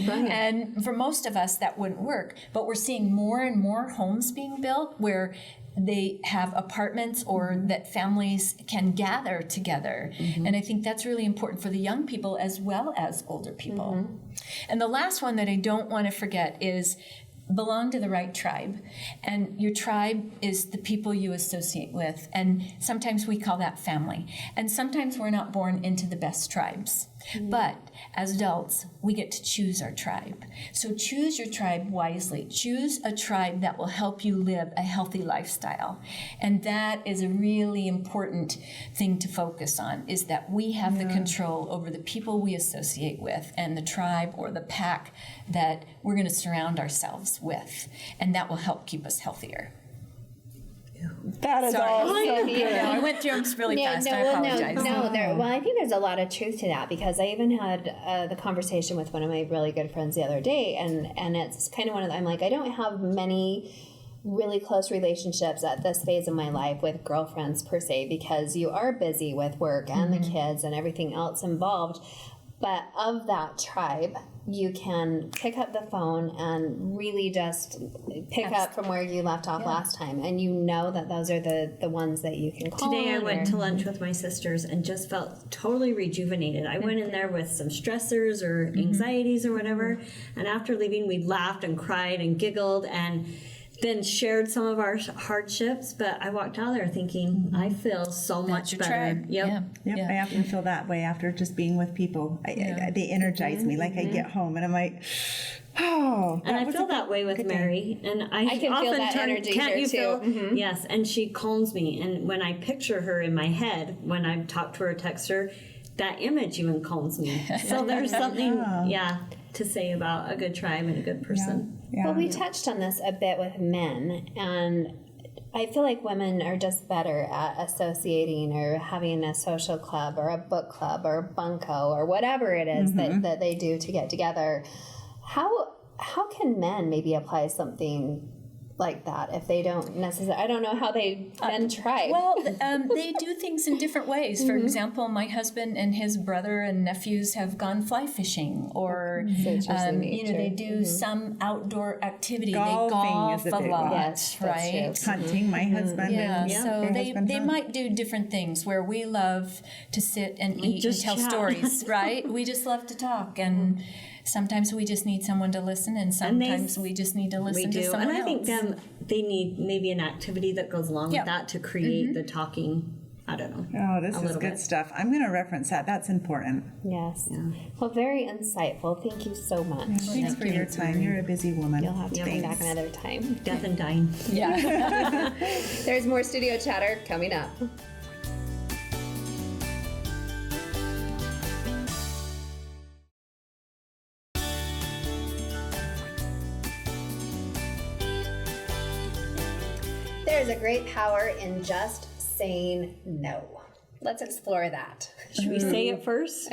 Right. And for most of us, that wouldn't work. But we're seeing more and more homes being built where they have apartments or that families can gather together. And I think that's really important for the young people as well as older people. And the last one that I don't want to forget is belong to the right tribe. And your tribe is the people you associate with. And sometimes we call that family. And sometimes we're not born into the best tribes. But as adults, we get to choose our tribe. So choose your tribe wisely. Choose a tribe that will help you live a healthy lifestyle. And that is a really important thing to focus on, is that we have the control over the people we associate with and the tribe or the pack that we're going to surround ourselves with. And that will help keep us healthier. That is all so good. I went through them really fast. I apologize. Well, I think there's a lot of truth to that because I even had the conversation with one of my really good friends the other day, and it's kind of one of the, I'm like, I don't have many really close relationships at this phase of my life with girlfriends per se because you are busy with work and the kids and everything else involved. But of that tribe, you can pick up the phone and really just pick up from where you left off last time. And you know that those are the ones that you can call. Today I on went or- to lunch with my sisters and just felt totally rejuvenated. I went in there with some stressors or anxieties or whatever. And after leaving, we laughed and cried and giggled and then shared some of our hardships. But I walked out there thinking, I feel so much your better. tribe. Yep. Yep, I often feel that way after just being with people. They energize me. Like I get home and I'm like, oh. And I feel that way with Mary. And I can feel often that turn, energy can't here, you too. feel? Yes. And she calms me. And when I picture her in my head, when I talk to her or text her, that image even calms me. So there's something, to say about a good tribe and a good person. Yeah. Well, we touched on this a bit with men, and I feel like women are just better at associating or having a social club or a book club or a bunco or whatever it is that they do to get together. How can men maybe apply something like that if they don't necessarily? I don't know how they then try. Well, they do things in different ways. For example, my husband and his brother and nephews have gone fly fishing, or they do some outdoor activity. Golfing they golf is a big lot, one. Yes, that's right? true. Hunting, my husband. Yeah, and so her they husband might do different things where we love to sit and eat and just tell chat. stories, right? We just love to talk, and sometimes we just need someone to listen, and sometimes we just need to listen to someone and I else. think they need maybe an activity that goes along Yep. with that to create the talking. I don't know. Oh, this is little good bit. stuff. I'm going to reference that. That's important. Yes. Well, very insightful. Thank you so much. Thanks for your time. You're a busy woman. You'll have to come back another time. Death and dying. Yeah. There's more studio chatter coming up. There's a great power in just saying no. Let's explore that. Should we say it first?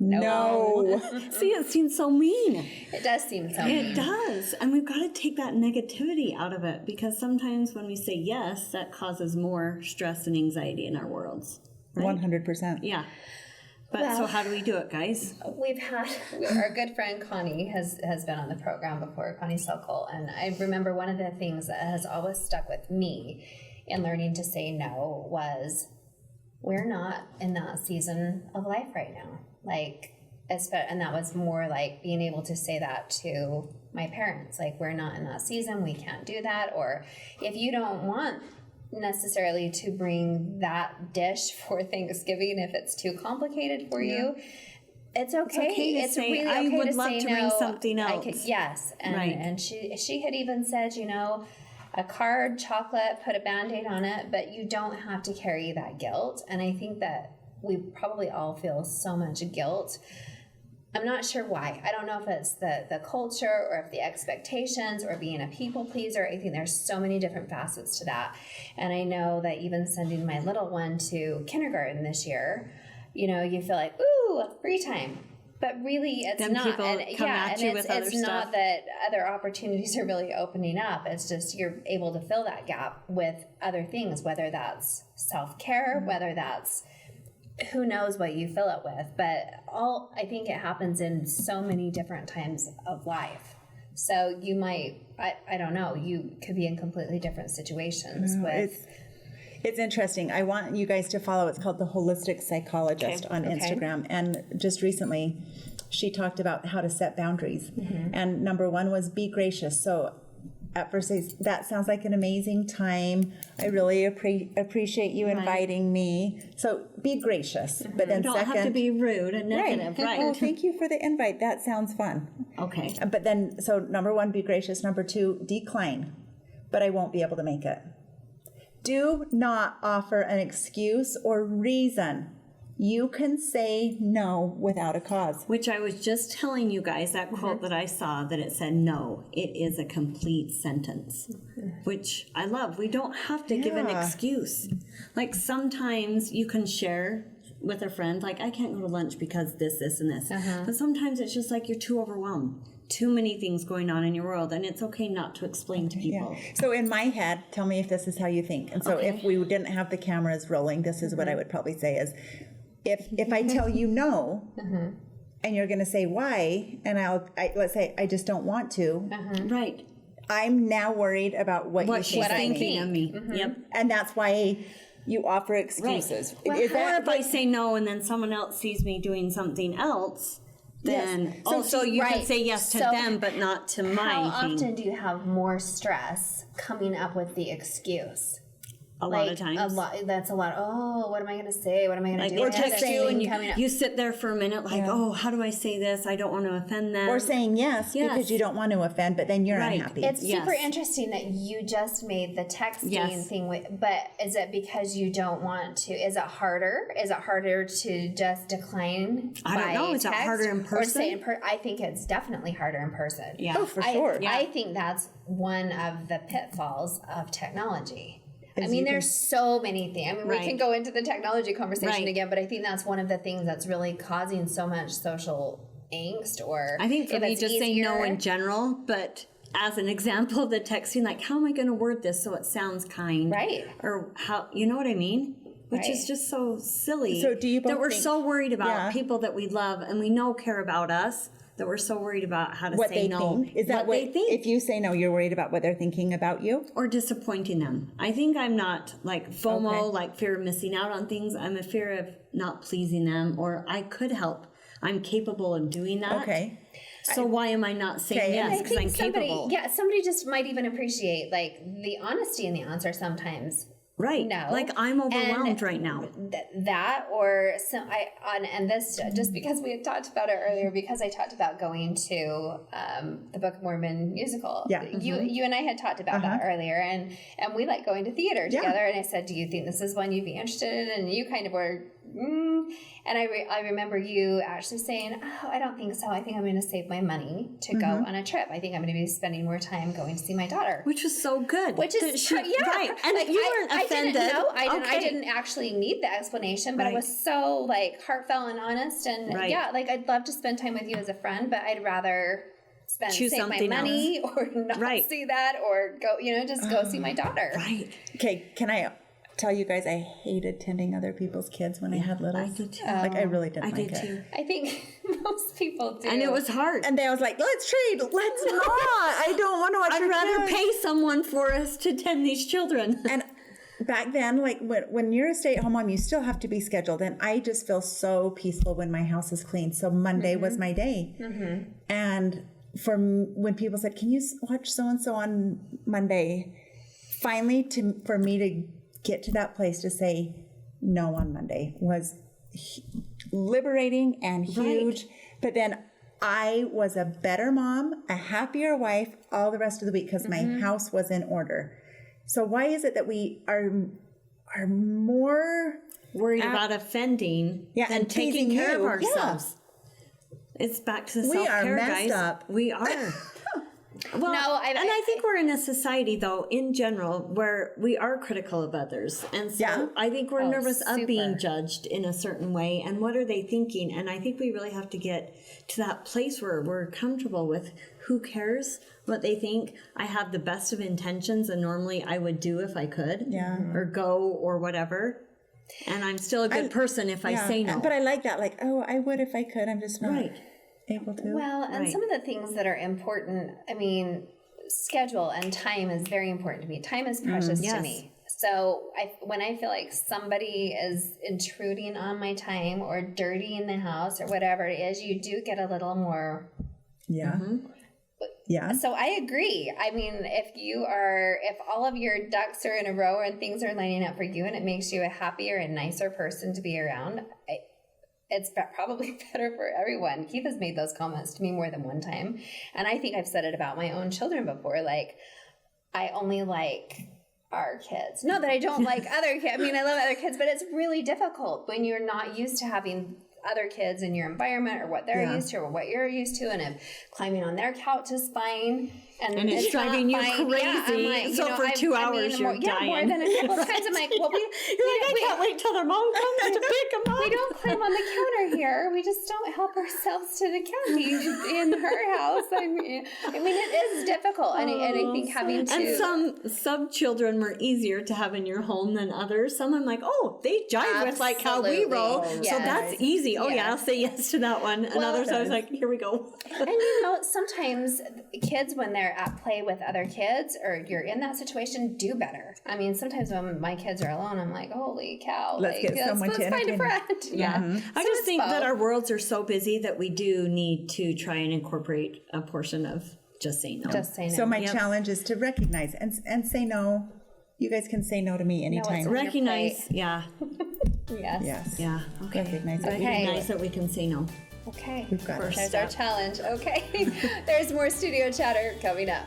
No. See, it seems so mean. It does seem so mean. It does. And we've got to take that negativity out of it, because sometimes when we say yes, that causes more stress and anxiety in our worlds. Right? 100%. Yeah. But so how do we do it, guys? We've had our good friend Connie has been on the program before, Connie Sokol, and I remember one of the things that has always stuck with me in learning to say no was, we're not in that season of life right now. And that was more like being able to say that to my parents, like, we're not in that season, we can't do that. Or if you don't want necessarily to bring that dish for Thanksgiving, if it's too complicated for you, it's okay. to say, really I okay would to love say to no. bring something I else. could, yes, and Right. and she had even said, a card, chocolate, put a Band-Aid on it, but you don't have to carry that guilt. And I think that we probably all feel so much guilt. I'm not sure why. I don't know if it's the culture or if the expectations or being a people pleaser. I think there's so many different facets to that. And I know that even sending my little one to kindergarten this year, you feel like, ooh, free time. But really, it's Then not. people And come at you with other it's not stuff. that other opportunities are really opening up. It's just you're able to fill that gap with other things, whether that's self-care, whether that's who knows what you fill it with. But I think it happens in so many different times of life. So you might, I don't know, you could be in completely different situations with. It's interesting. I want you guys to follow. It's called The Holistic Psychologist on Instagram. And just recently, she talked about how to set boundaries. And number one was be gracious. So at first, that sounds like an amazing time. I really appreciate you inviting me. So be gracious. But then You don't second, have to be rude and negative, right? Oh, thank you for the invite. That sounds fun. Okay. But then, so number one, be gracious. Number two, decline. But I won't be able to make it. Do not offer an excuse or reason. You can say no without a cause. Which I was just telling you guys, that quote that I saw, that it said, no, it is a complete sentence, which I love. We don't have to give an excuse. Like sometimes you can share with a friend, like, I can't go to lunch because this, and this. But sometimes it's just like you're too overwhelmed. Too many things going on in your world, and it's okay not to explain to people. So in my head, tell me if this is how you think. And so if we didn't have the cameras rolling, this is what I would probably say is, if I tell you no, and you're going to say why, and let's say I just don't want to, Right. I'm now worried about what you She's think thinking of me. Yep. and that's why you offer excuses. Right. Is Or that if I say no and then someone else sees me doing something else, then also you can say yes to them, but not to my How thing. often do you have more stress coming up with the excuse? A lot of times. That's a lot. Oh, what am I going to say? What am I going to do? Or Another text you and thing coming up. you sit there for a minute like, oh, how do I say this? I don't want to offend them. or saying yes because you don't want to offend, but then you're Right. unhappy. It's super Yes. interesting that you just made the texting thing, but is it because you don't want to? Is it harder? Is it harder to just decline? I don't know. Is it text harder in Or say person? I think it's definitely harder in person. Yeah. Oh, for sure. I think that's one of the pitfalls of technology. I mean, there's so many things. I mean, we Right. can go into the technology conversation Right. again, but I think that's one of the things that's really causing so much social angst. Or I think for if me, it's just say no easier- in general, but as an example, the texting, like, how am I going to word this so it sounds kind? Right. Or how, you know what I mean? Which Right. is just so silly. So do you both that we're think- so worried about Yeah. people that we love and we know care about us, that we're so worried about how to what say they no. think. Is that what they think? If you say no, you're worried about what they're thinking about you? Or disappointing them. I think I'm not like FOMO, Okay. like fear of missing out on things. I'm a fear of not pleasing them, or I could help. I'm capable of doing that. Okay. So why am I not saying Okay, yes? I Because I'm think somebody, capable. somebody just might even appreciate like the honesty in the answer sometimes. Right. No. Like I'm overwhelmed And right now. That or some and this just because we had talked about it earlier, because I talked about going to the Book of Mormon musical. Yeah. You and I had talked about that earlier, and we like going to theater Yeah. together. And I said, "Do you think this is one you'd be interested in?" And you kind of were. And I remember you actually saying, "Oh, I don't think so. I think I'm going to save my money to go on a trip. I think I'm going to be spending more time going to see my daughter." Which was so good. Which is That she- yeah, right. And like, you weren't offended. I didn't know. I Okay. didn't actually need the explanation, but it Right. was so like heartfelt and honest. And Right. yeah, like I'd love to spend time with you as a friend, but I'd rather Choose save my something money or not Right. see that, or go, just go see my daughter. Right. Okay, can I tell you guys I hated tending other people's kids when I had littles? I did too. Like I really didn't I like did it. too. I think most people do. And it was hard. And then I was like, let's trade. Let's not. I don't want to watch I'd your rather kids. pay someone for us to tend these children. And back then, like when you're a stay-at-home mom, you still have to be scheduled. And I just feel so peaceful when my house is clean. So Monday was my day. And when people said, "Can you watch so-and-so on Monday?" Finally, for me to get to that place to say no on Monday was liberating and huge. But then I was a better mom, a happier wife all the rest of the week because my house was in order. So why is it that we are more Worried about offending Yeah, than and taking pleasing care of you. ourselves. It's back to the We are self-care, messed guys. up. We are. Well, No, and I think we're in a society, though, in general, where we are critical of others. And so Yeah. I think we're nervous of being super. judged in a certain way. And what are they thinking? And I think we really have to get to that place where we're comfortable with who cares what they think. I have the best of intentions, and normally I would do if I could, or go or whatever. And I'm still a good person if I say no. But I like that. Like, oh, I would if I could. I'm just not Right. able to. Well, and Right. some of the things that are important, I mean, schedule and time is very important to me. Time is precious to Yes. me. So when I feel like somebody is intruding on my time or dirtying the house or whatever it is, you do get a little more. Yeah. Yeah. So I agree. I mean, if all of your ducks are in a row and things are lining up for you and it makes you a happier and nicer person to be around, it's probably better for everyone. Keith has made those comments to me more than one time. And I think I've said it about my own children before. Like, I only like our kids. Not that I don't like other kids. I mean, I love other kids, but it's really difficult when you're not used to having other kids in your environment or what they're used to or what you're used to. And if climbing on their couch is fine. And it's not driving you fine, crazy. I'm like, So for 2 hours you're more dying. than a couple of times. I'm like, well, You're like, I can't wait till their mom comes to pick them up. we don't climb on the counter here. We just don't help ourselves to the county in her house. I mean, it is difficult, and I think having to. And some children were easier to have in your home than others. Some I'm like, oh, they jive with like how we roll, so Yes. that's easy. Oh yeah, Yes. I'll say yes to that one. And others I was like, here we go. And sometimes kids, when they're at play with other kids or you're in that situation, do better. I mean, sometimes when my kids are alone, I'm like, holy cow. Let's get someone to find a entertain friend. Yeah. I So just it's think that both. our worlds are so busy that we do need to try and incorporate a portion of just saying no. Just say no. So my challenge is to recognize and say no. You guys can say no to me anytime. Recognize, yeah, yes. Yes. yeah, okay. Recognize it. Okay. Recognize that we can say no. Okay. We've got it. There's our challenge. Okay. There's more studio chatter coming up.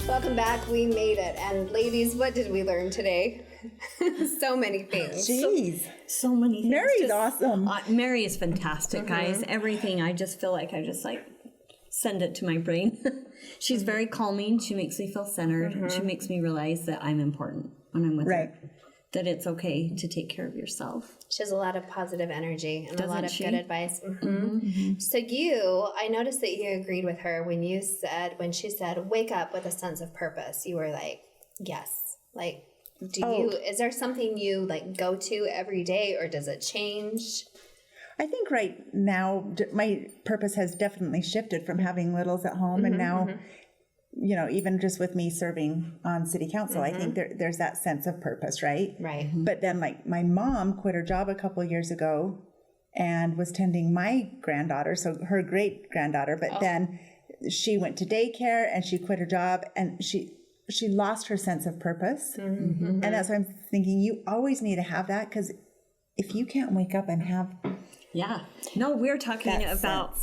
Welcome back. We made it. And ladies, what did we learn today? so many things. Jeez. So many things. Mary's awesome. Mary is fantastic, guys. Everything, I just feel like I just like send it to my brain. She's very calming. She makes me feel centered. She makes me realize that I'm important when I'm with her. That it's okay to take care of yourself. She has a lot of positive energy and a lot of she? good advice. So I noticed that you agreed with her when she said, wake up with a sense of purpose. You were like, yes. Like, is there something you like go to every day, or does it change? I think right now my purpose has definitely shifted from having littles at home and now, you know, even just with me serving on city council, I think there's that sense of purpose, right? Right. But then like my mom quit her job a couple of years ago and was tending my granddaughter, so her great granddaughter, but then she went to daycare and she quit her job and she lost her sense of purpose. And that's why I'm thinking you always need to have that, because if you can't wake up and have No, we're talking about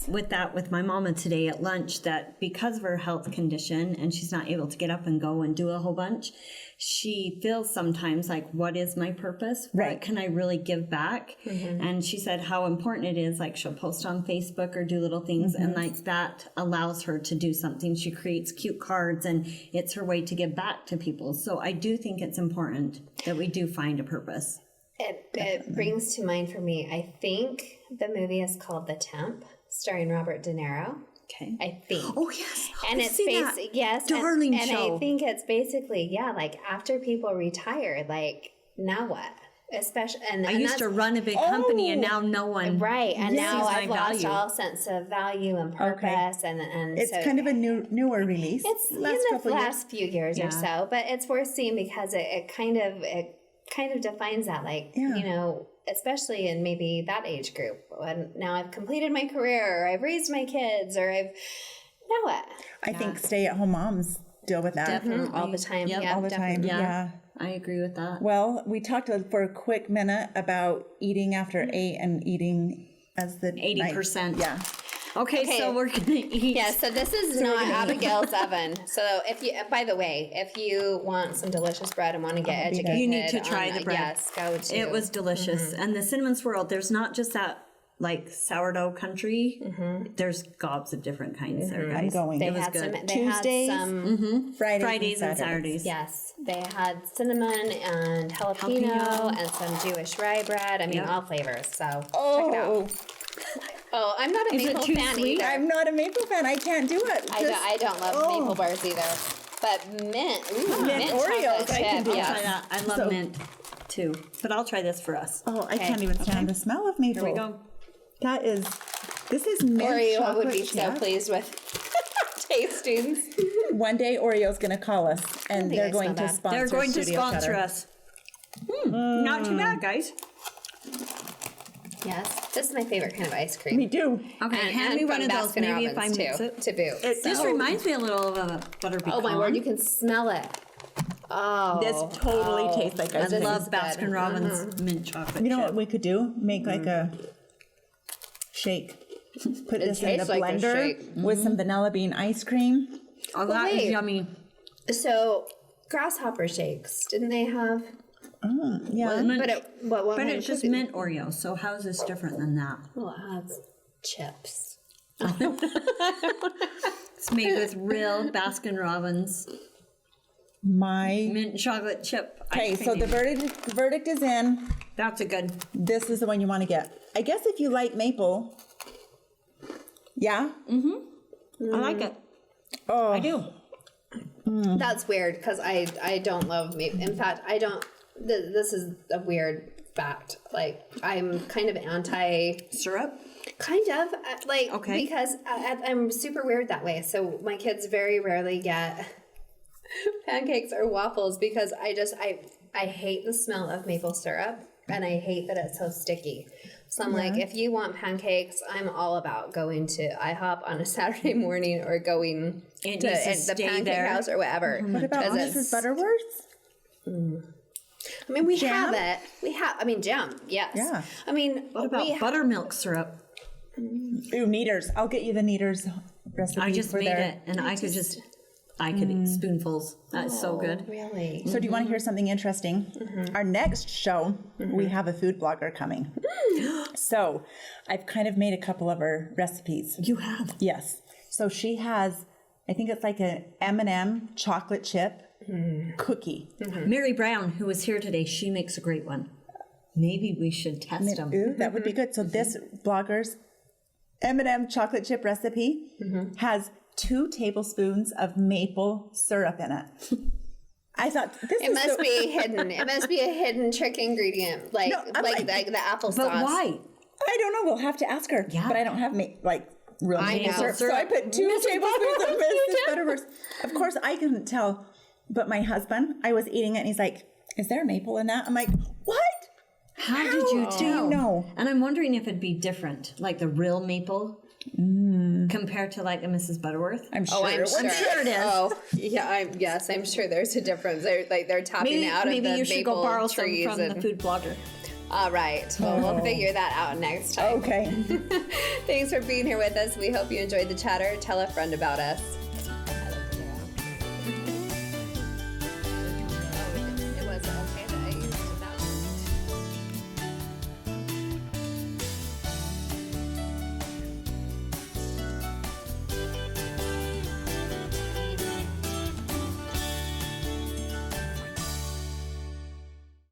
with my mama today at lunch, that because of her health condition and she's not able to get up and go and do a whole bunch, she feels sometimes like, what is my purpose? What can I really give back? And she said how important it is. Like, she'll post on Facebook or do little things, and like that allows her to do something. She creates cute cards, and it's her way to give back to people. So I do think it's important that we do find a purpose. It brings to mind for me, I think the movie is called The Temp, starring Robert De Niro. Okay. I think. Oh, yes. And I've it's seen that. yes. Darling and show. I think it's basically, like after people retire, like now what? Especially, and I used to run a big company, and now no one and now sees I've my lost value. all sense of value and purpose, and it's so kind of a newer release. it's in the last few years or so, but it's worth seeing because it kind of defines that, like you know, especially in maybe that age group. When now I've completed my career, or I've raised my kids, or now what? I think stay-at-home moms deal with that Definitely. All the time. Yep. Yeah, all the definitely. time. Yeah. I agree with that. Well, we talked for a quick minute about eating after 8 and eating as the 80%. Yeah. Okay, so we're gonna eat. Yeah, so this is not Abigail's oven. So by the way, if you want some delicious bread and want to get educated, You need to try the bread. Yes, go to. It was delicious, and the cinnamon swirl. There's not just that like sourdough country. There's gobs of different kinds there, I'm guys. going. They It was had good. some. They Tuesdays, had some. Fridays and Saturdays. Yes, they had cinnamon and jalapeno and some Jewish rye bread. I mean, all flavors. So check it out. Oh, I'm not a Is it maple too fan sweet? either. I'm not a maple fan. I can't do it. I don't love maple bars either. But mint, mint Oreos, chocolate I can chip, do. yes. Try that. I love mint too, but I'll try this for us. Oh, I can't even stand the smell of maple. Here we go. This is mint Oreo chocolate would be so chip. pleased with tastings. One day Oreo's going to call us, and think they're I going smell to that. sponsor They're going to Studio sponsor Cheddar. us. Not too bad, guys. Yes, this is my favorite kind of ice cream. We do. Okay, And- hand and me one from of those. Maybe if I Baskin-Robbins, mix too, it. to boot. This reminds me a little of a butter pecan. Oh my word, you can smell it. Oh, This totally tastes like ice I cream. love Baskin Robbins mint chocolate. You know chip. what we could do? Make like a shake. Put this in the tastes like a blender shake. with some vanilla bean ice cream. Oh, that is wait. yummy. So grasshopper shakes, didn't they have? Yeah. What But kind it's of just cookie? mint Oreo. So how is this different than that? Well, it has chips. It's made with real Baskin Robbins My. mint chocolate chip. Okay, ice so cream. the verdict is in. That's a good. This is the one you want to get. I guess if you like maple. Yeah? I like it. Oh. I do. That's weird because I don't love meat. In fact, I don't. This is a weird fact. Like, I'm kind of anti. Syrup. Kind of like Okay. because I'm super weird that way. So my kids very rarely get pancakes or waffles because I hate the smell of maple syrup and I hate that it's so sticky. So I'm like, if you want pancakes, I'm all about going to IHOP on a Saturday morning or going It to needs to the stay pancake there. house or whatever. What about Because Mrs. Butterworth's? I mean, we Jam? have it. We have. I mean, jam. Yes. Yeah. I mean, What about buttermilk syrup? Ooh, Kneaders. I'll get you the Kneaders recipe I just for made their. it, and I I could eat spoonfuls. That's so good. Really? So do you want to hear something interesting? Our next show, we have a food blogger coming. So I've kind of made a couple of her recipes. You have? Yes. So she has, I think it's like an M&M chocolate chip cookie. Mary Brown, who was here today, she makes a great one. Maybe we should test them. Ooh, that would be good. So this blogger's M&M chocolate chip recipe has 2 tablespoons of maple syrup in it. I thought It must be hidden. It must be a hidden trick ingredient, like No, I'm like like- the applesauce. But why? I don't know. We'll have to ask her. Yeah. But I don't have real I maple know. syrup. So I put 2 tablespoons of Mrs. Butterworth. Of course, I couldn't tell. But my husband, I was eating it, and he's like, "Is there maple in that?" I'm like, "What? How did you do you tell? know?" And I'm wondering if it'd be different, like the real maple compared to like a Mrs. Butterworth. I'm sure. Oh, I'm sure. it is. Oh, yeah. Yes, I'm sure there's a difference. They're tapping Maybe, out of maybe the you should maple go borrow some trees from the food blogger. All right. Well, we'll figure that out next time. Okay. Thanks for being here with us. We hope you enjoyed the chatter. Tell a friend about us.